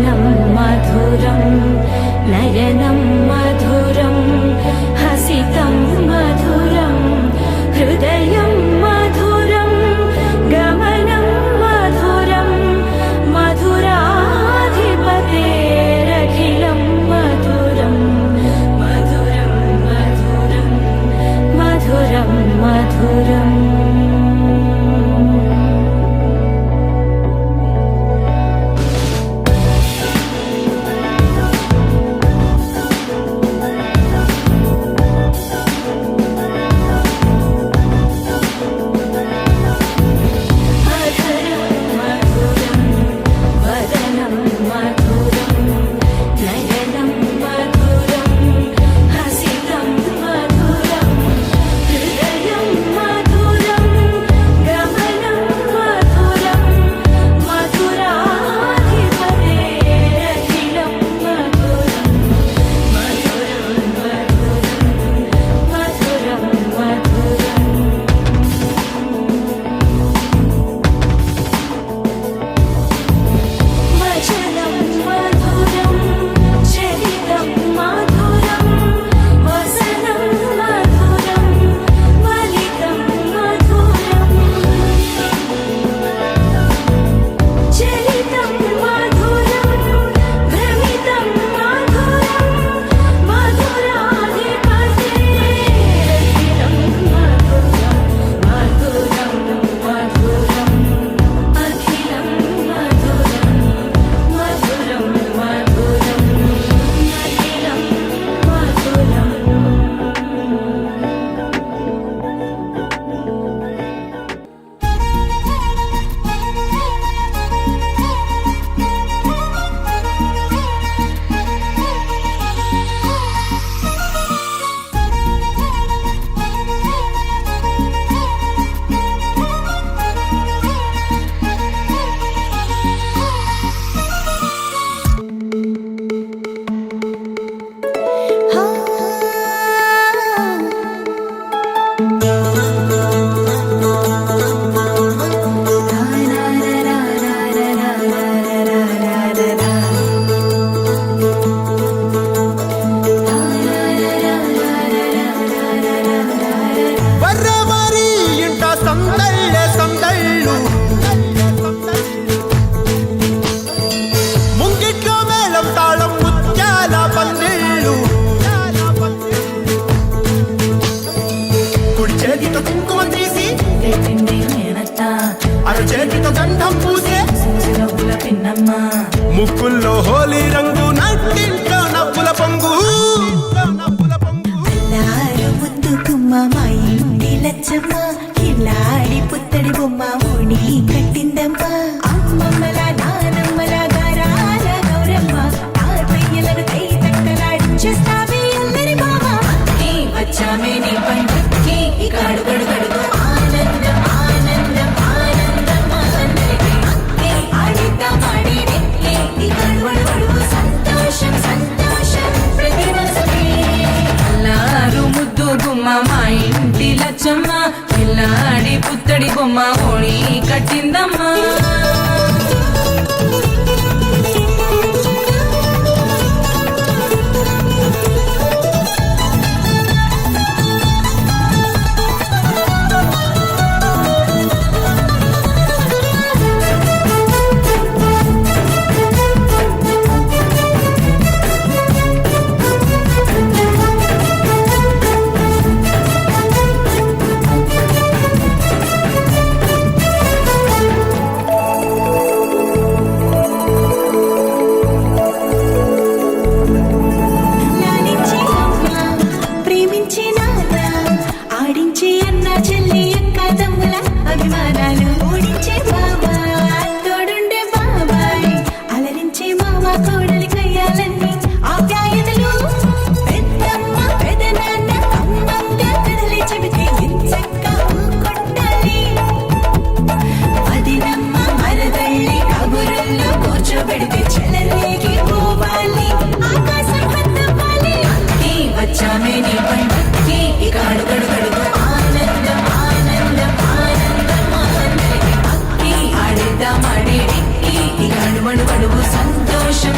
वदनं मधुरं नयनं मधुरं हसितं मधुरं हृदयं मधुरं गमनं मधुरं मधुराधिपतेरखिलं मधुरं मधुरं मधुरं मधुरं मधुरम् ముక్కుల్లో హోలీ రంగు నట్టింట్లో నవ్వుల పొంగు ముద్దు గుమ్మ మా ఇంటి లచ్చమ్మ కిల్లాడి పుత్తడి బొమ్మ ఓడి కట్టిందమ్మ అమ్మమ్మల నానమ్మల గారాల గౌరమ్మ తాతయ్యలను కై తక్కలాడించేస్తావే అల్లరి మామ వచ్చామే నీ పండుకి ఇక అడుగడు గడుగు ఆనందం ఆనందం ఆనందం అందరికీ ఆడిద్దాం ఆడిడే ఇక అడుగడు సంతోషం సంతోషం ప్రతి మనసుకి అల్లారు ముద్దు గుమ్మ మా ఇంటి లచ్చమ్మ పిల్లాడి పుత్తడి బొమ్మ ఓడి కట్టిందమ్మా సంతోషం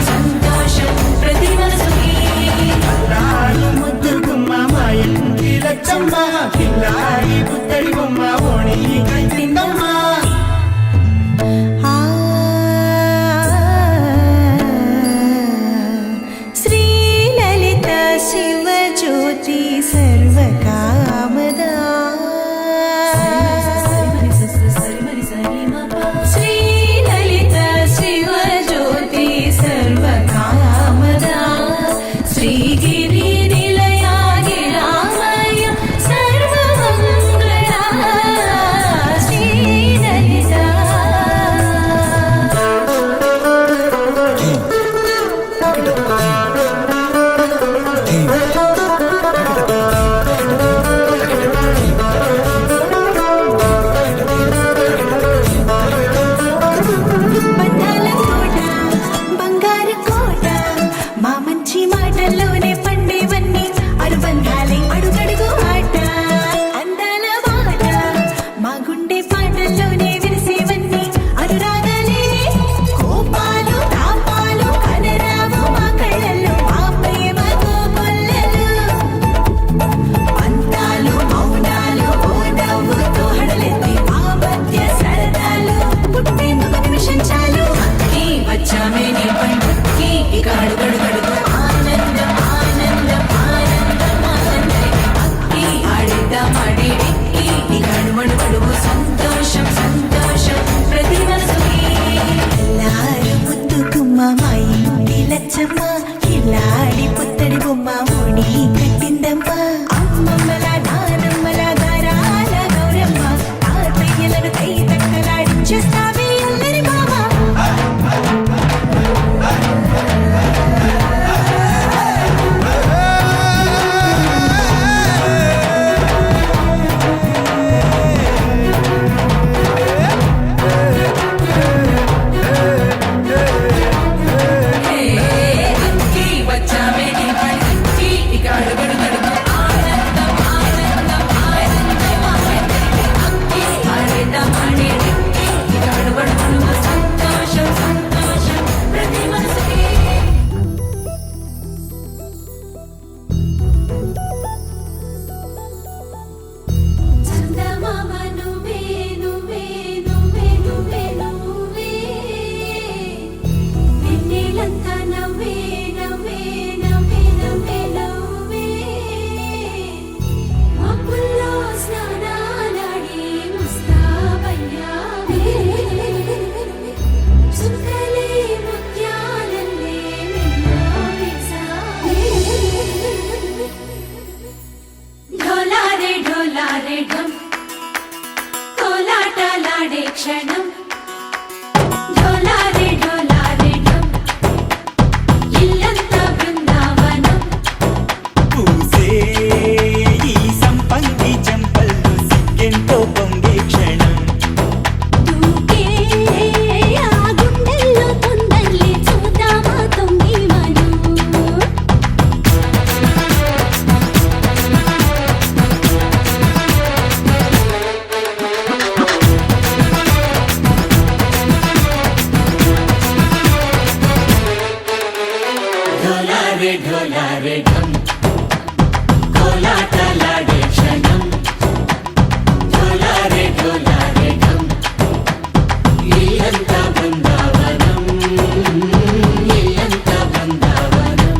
లచ్చమ్మ కిలాడి పుత్తడి బొమ్మ ఓణి కట్టిందమ్మ అమ్మమ్మల నానమ్మల గారాల గౌరమ్మ తాతయ్యలను కై తక్కలాడించేస్తావే అల్లరి మామ అక్కి వచ్చామే నీ పనికి ఇక అడుగడు గడుగు ఆనందం ఆనందం ఆనందం అక్కి ఆడేద్దామనే ఇక అడుగడు గడుగు సంతోషం సంతోషం ప్రతి మనసుకి చందమామ నువ్వే నువ్వే నువ్వే నువ్వే నువ్వే వెన్నెలంతా నవ్వే నవ్వే నవ్వే నవ్వే నవ్వే మబ్బుల్లో స్నానాలాడి ముస్తాబయ్యావే చుక్కలే ముత్యాలల్లే మెల్లో వేసావే ढोलारे ढम कोलाटलाडे क्षणम ढोलारे ढम इल्लंता बृंदावनम పూసే ఈ సంపంగి చెంపల్లో సిగ్గెంతో పొంగే క్షణం దూకే ఆ గుండెల్లో తొందల్లి చూద్దామా తొంగి మను ढोलारे ढम కోలాటలాడే క్షణం ढोलारे ढम ఇల్లంతా బృందావనం ఇల్లంతా బృందావనం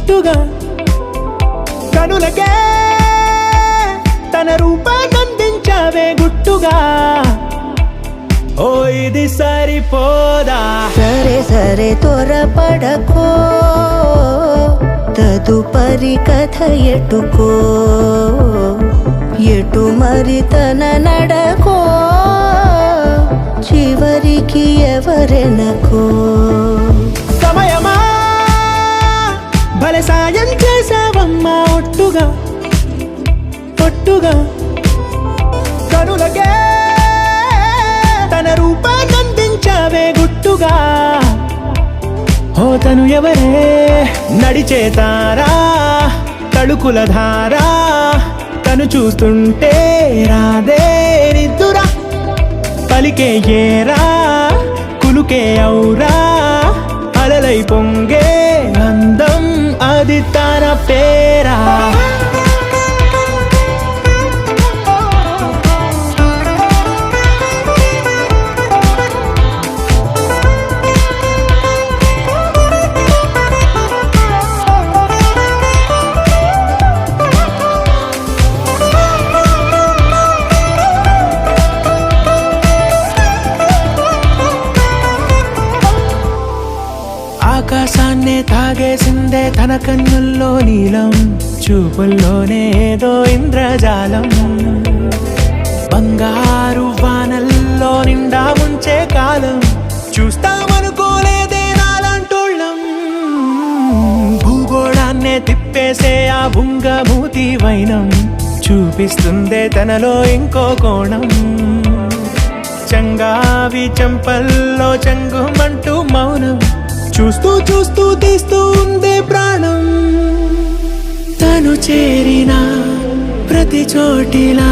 ఒట్టుగా కనులకే తన రూపాన్నందించావే గుట్టుగా ఓ ఇది సరిపోదా సరే సరే త్వరపడకో తదుపరి కథ ఎటుకో ఎటు మరి తన నడకో చివరికి ఎవరెనకో సమయమా భలే సాయం చేసావమ్మా ఒట్టుగా ఒట్టుగా కనులకే తన రూపాన్నందించావే గుట్టుగా ఓ తను ఎవరే నడిచే తారా తళుకుల ధారా తను చూస్తుంటే రాదే నిద్దురా పలికే ఏరా కులుకే ఔరా అలలై పొంగే అందం అది తన పేరా ఆకాశాన్నే తాగేసిందే తన కన్నుల్లో నీలం చూపుల్లోనే ఏదో ఇంద్రజాలం బంగారు వానల్లో నిండా ముంచే కాలం చూస్తామనుకోలేదే నాలంటోళ్ళం భూగోళాన్నే తిప్పేసే ఆ బుంగమూతి వైనం చూపిస్తుందే తనలో ఇంకో కోణం చంగావి చంపల్లో చంగుమంటూ మౌనం చూస్తూ చూస్తూ తీస్తూ ఉందే ప్రాణం తను చేరిన ప్రతి చోటిలా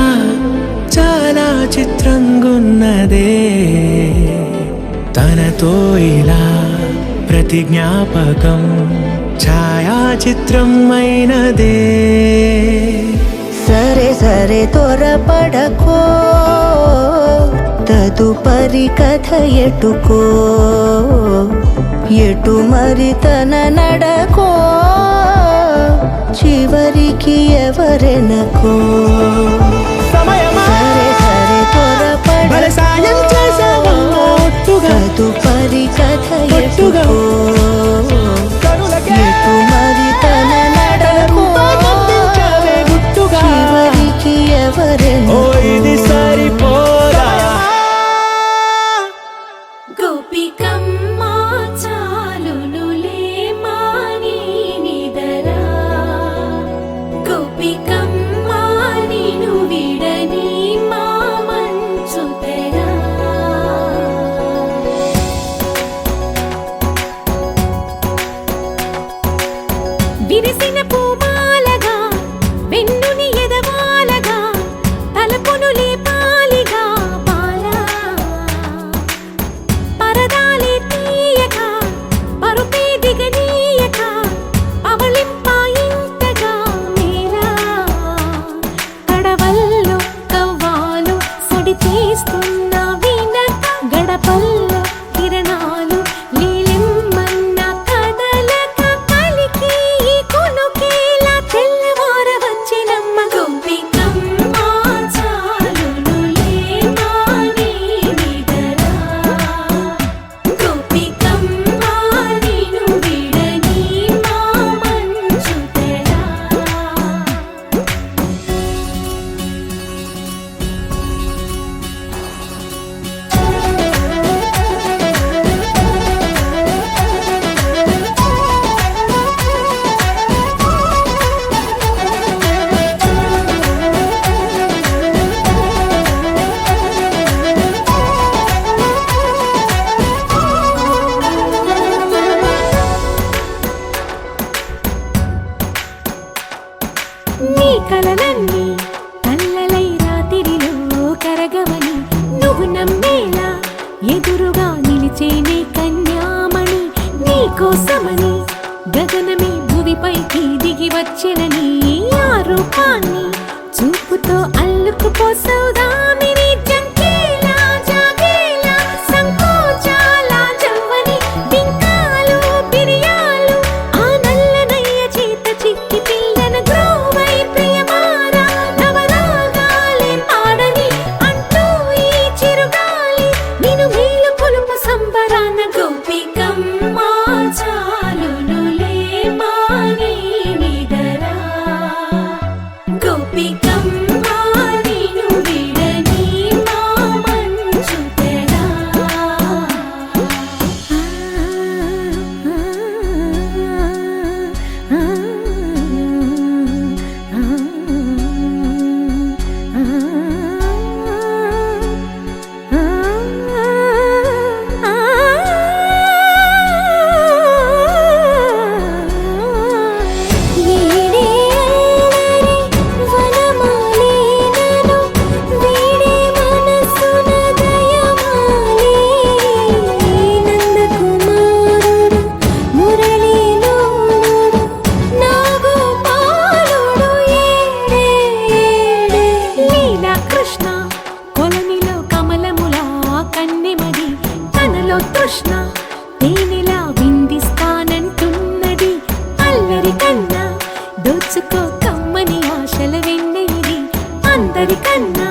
చాలా చిత్రంగున్నదే తనతో ఇలా ప్రతి జ్ఞాపకం ఛాయాచిత్రం అయినదే సరే సరే త్వరపడకో తదుపరి కథ ఎటుకో ఎటు మరి తన నడకో చివరికి ఎవరెనకో సమయమా సరే సరే భలే సాయం చేసావమ్మా ఒట్టుగా తదుపరి కథ ఒట్టుగా ఎటుకో కనులకే ఎటు మరి తన నడకో రూపాన్నందించావే గుట్టుగా చివరికి ఓ ఎవరెనకో ఇది సరిపోదా గోపికమ్మ చాలునులే మాని నిదరా గోపికమ్మ నిను విడని మా మంచు తెరా విరిసిన పూమాలగా వెన్నుని ఎదవాలగా తలపును లేపాలిగా బాలా పరదాలే తీయక పరుపే దిగనీయక అవళింపాయింతగా మేరా కడవల్లో కవ్వాలు సడి చేస్తున్న వీణత గడపల్లో కిరణాలు లీలిమ్మన్న కదలక కలికి ఈ కొనుకేలా తెల్లవార వచ్చినమ్మ గోపికమ్మ చాలునులే మాని నిదరా గోపికమ్మ నిను విడని మా మంచు తెరా నీ కలలన్నీ కల్లలై రాత్రిలో కరగవని నువ్వు నమ్మేలా ఎదురుగా నిలిచేనే కన్యామణి నీ కోసమని గగనమే భువిపైకి దిగి వచ్చినని ఆ రూపాన్ని చూపుతో అల్లుకుపోసౌదామిని జంకేలా జాగేలా సంకోచాల జవ్వని బింకాలు బిరియాలు ఆ నల్లనయ్య తెలుసుకో కమ్మని ఆశల వెన్న ఇది అందరికన్నా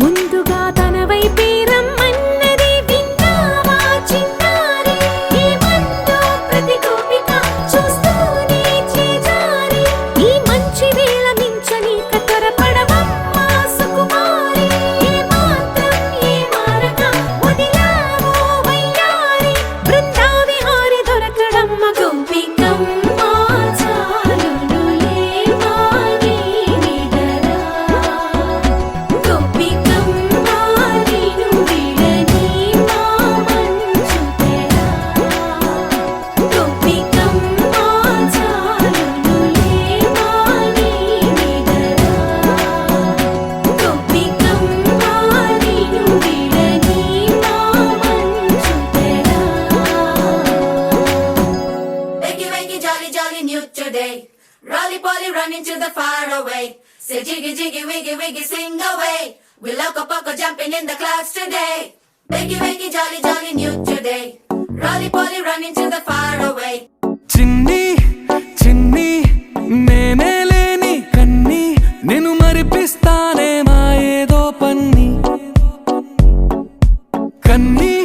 ముందుగా తన వైపే రమ్మన్నది విన్నావా చిన్నారి ఏమందో ప్రతి గోపిక చూస్తూనే చేజారి ఈ మంచి వేళ మించని కతరపడవమ్మా సుకుమారి ఏ మాత్రం ఏ మారక వదిలావో వయ్యారి బృందావిహారి దొరకడమ్మ గోపికమ్మ చాలునులే మాని నిదరా గోపికమ్మ నిను విడని మా మంచు తెరా గోపికమ్మ చాలునులే మాని నిదరా గోపికమ్మ నిను విడని మా మంచు తెరా Wakey, wakey, jolly, jolly, new today. Rolly poly, running to the far away. Say jiggy, jiggy, wiggy, wiggy, sing away. We loco poco jumping in the clouds today. Wakey, wakey, jolly, jolly, new today. Rolly poly, running to the far away. చిన్ని చిన్ని నేనే లేని కన్ని నేను మరిపిస్తానే మా ఏదో పన్ని కన్ని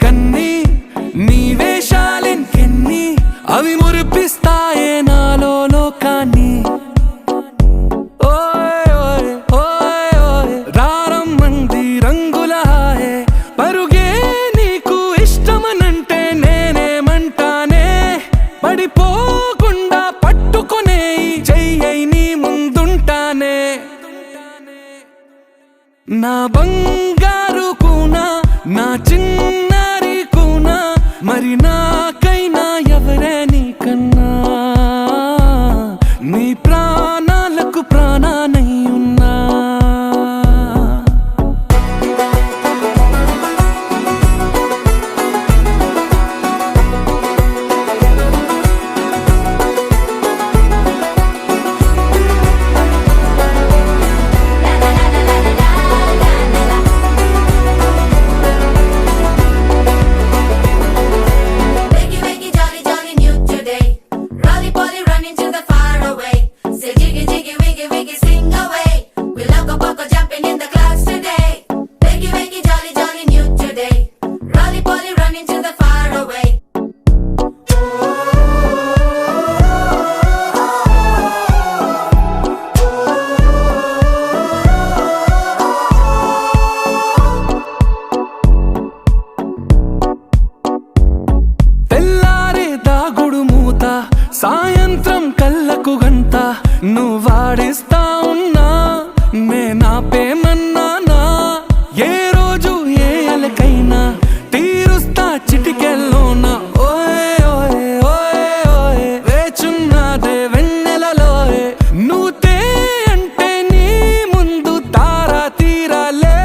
కన్ని నీ వేషాలెన్కెన్ని అవి మురిపిస్తాయే నాలో లోకాన్ని ఓయ్ ఓయ్ ఓయ్ ఓయ్ రారమ్మంది రంగుల హాయే పరుగే నీకు ఇష్టమనంటే నేనేమంటానే పడిపోకుండా పట్టుకునే ఈ చెయ్యై నీ ముందుంటానే నా బంగారు కూనా నా చిన్నారి కూనా మరి నాకైనా ఎవరే నీకన్నా నీ ప్రాణాలకు ప్రాణానై ఉన్నా Wakey, wakey, jolly, jolly, new today. Rolly poly, running to the far away. Say jiggy, jiggy, wiggy, wiggy, sing away. We loco poco jumping in the clouds today. Wakey, wakey, jolly, jolly, new today. Rolly poly, running to the far away. తెల్లారే దాగుడు మూత సాయంత్రం కళ్ళకు గంట నువ్వాడిస్తా ఉన్నా నేనాపేమన్నానా ఏ రోజు ఏ అలకైనా తీరుస్తా చిటికెల్లోనా ఓయ్ ఓయ్ ఓయ్ ఓయ్ వేచున్నదే వెన్నెలలోయే నువ్వుతే అంటే నీ ముందు తారా తీరాలే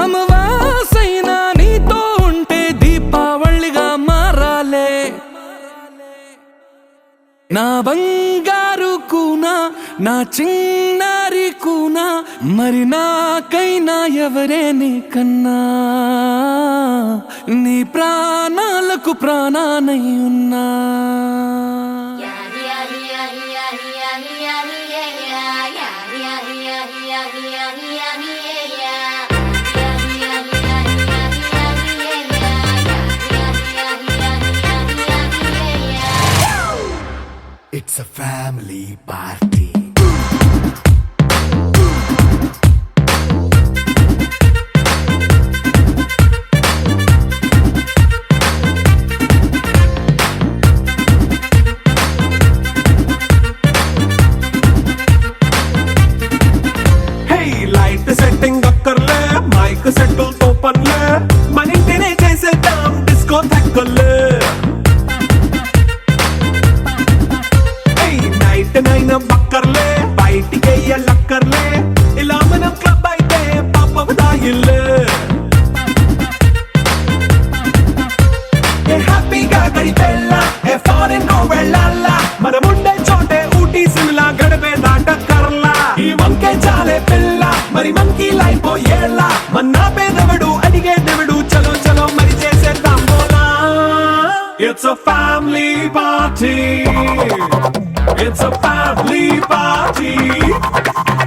అమవాసైనా నీతో ఉంటే దీపావళిగా మారాలే నా బంగారు కూనా నా చిన్నారి కూనా మరి నాకైనా ఎవరే నీకన్నా నీ ప్రాణాలకు ప్రాణానై ఉన్నా It's a family party. Hey, light setting అక్కర్లే మైక్ సెట్టుల్ తో పనిలే మన ఇంటినే చేసేద్దాం డిస్కో థక్కర్లే నైట్ నైన్ బక్కర్లే బయటికి లక్కర్లే ఇలా మనం క్లబ్ అయితే పాపదాయిల్లే హ్యాపీగా గడిపెళ్ళ ఏ ఫారెన్ నో వెళ్ళాల మనముండే చోటే ఊటీ సిమ్లా గడిపే దాటక్కర్లా ఈ వంకే చాలే పిల్ల మరి మంకీ లైఫ్ ఏళ్ళ మన్నా పేదవడు అడిగేదెవడు చలో చలో మరి చేసేద్దాం బోలా It's a family party. It's a family party.